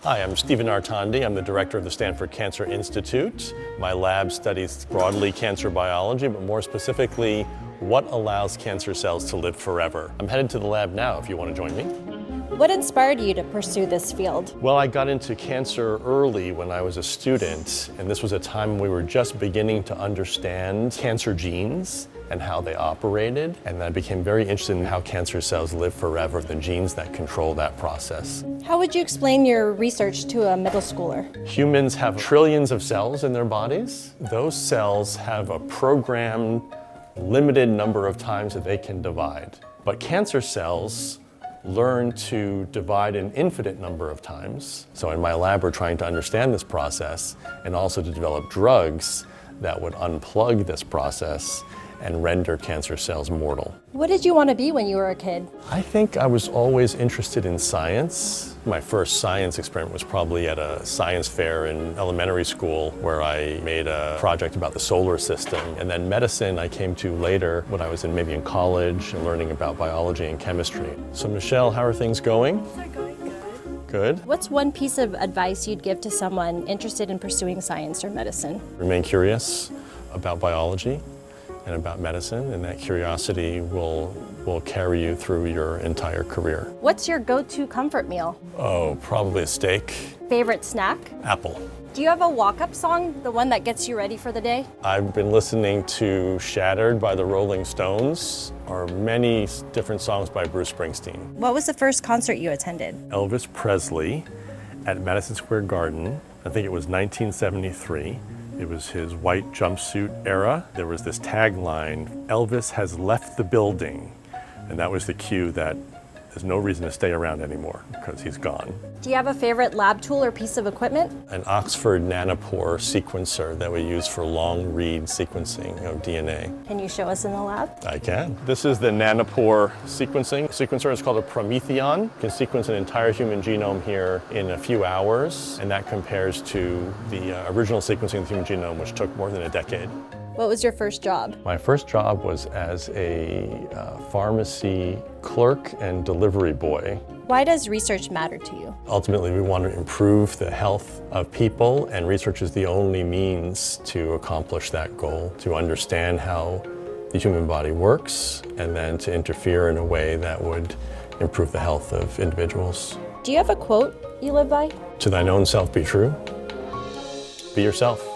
Hi, I'm Steven Artandi. I'm the director of the Stanford Cancer Institute. My lab studies broadly cancer biology, but more specifically, what allows cancer cells to live forever. I'm headed to the lab now if you want to join me. What inspired you to pursue this field? Well, I got into cancer early when I was a student, and this was a time we were just beginning to understand cancer genes and how they operated, and I became very interested in how cancer cells live forever, the genes that control that process. How would you explain your research to a middle schooler? Humans have trillions of cells in their bodies. Those cells have a programmed, limited number of times that they can divide. But cancer cells learn to divide an infinite number of times. So in my lab, we're trying to understand this process and also to develop drugs that would unplug this process and render cancer cells mortal. What did you want to be when you were a kid? I think I was always interested in science. My first science experiment was probably at a science fair in elementary school where I made a project about the solar system. And then medicine I came to later when I was maybe in college and learning about biology and chemistry. So Michelle, how are things going? They're going good. Good. What's one piece of advice you'd give to someone interested in pursuing science or medicine? Remain curious about biology and about medicine, and that curiosity will carry you through your entire career. What's your go-to comfort meal? Oh, probably a steak. Favorite snack? Apple. Do you have a walk-up song, the one that gets you ready for the day? I've been listening to Shattered by the Rolling Stones, or many different songs by Bruce Springsteen. What was the first concert you attended? Elvis Presley at Madison Square Garden. I think it was 1973. It was his white jumpsuit era. There was this tagline, "Elvis has left the building." And that was the cue that there's no reason to stay around anymore because he's gone. Do you have a favorite lab tool or piece of equipment? An Oxford nanopore sequencer that we use for long read sequencing of DNA. Can you show us in the lab? I can. This is the nanopore sequencing. Sequencer is called a Prometheon. You can sequence an entire human genome here in a few hours, and that compares to the original sequencing of the human genome, which took more than a decade. What was your first job? My first job was as a pharmacy clerk and delivery boy. Why does research matter to you? Ultimately, we want to improve the health of people, and research is the only means to accomplish that goal, to understand how the human body works, and then to interfere in a way that would improve the health of individuals. Do you have a quote you live by? To thine own self be true. Be yourself.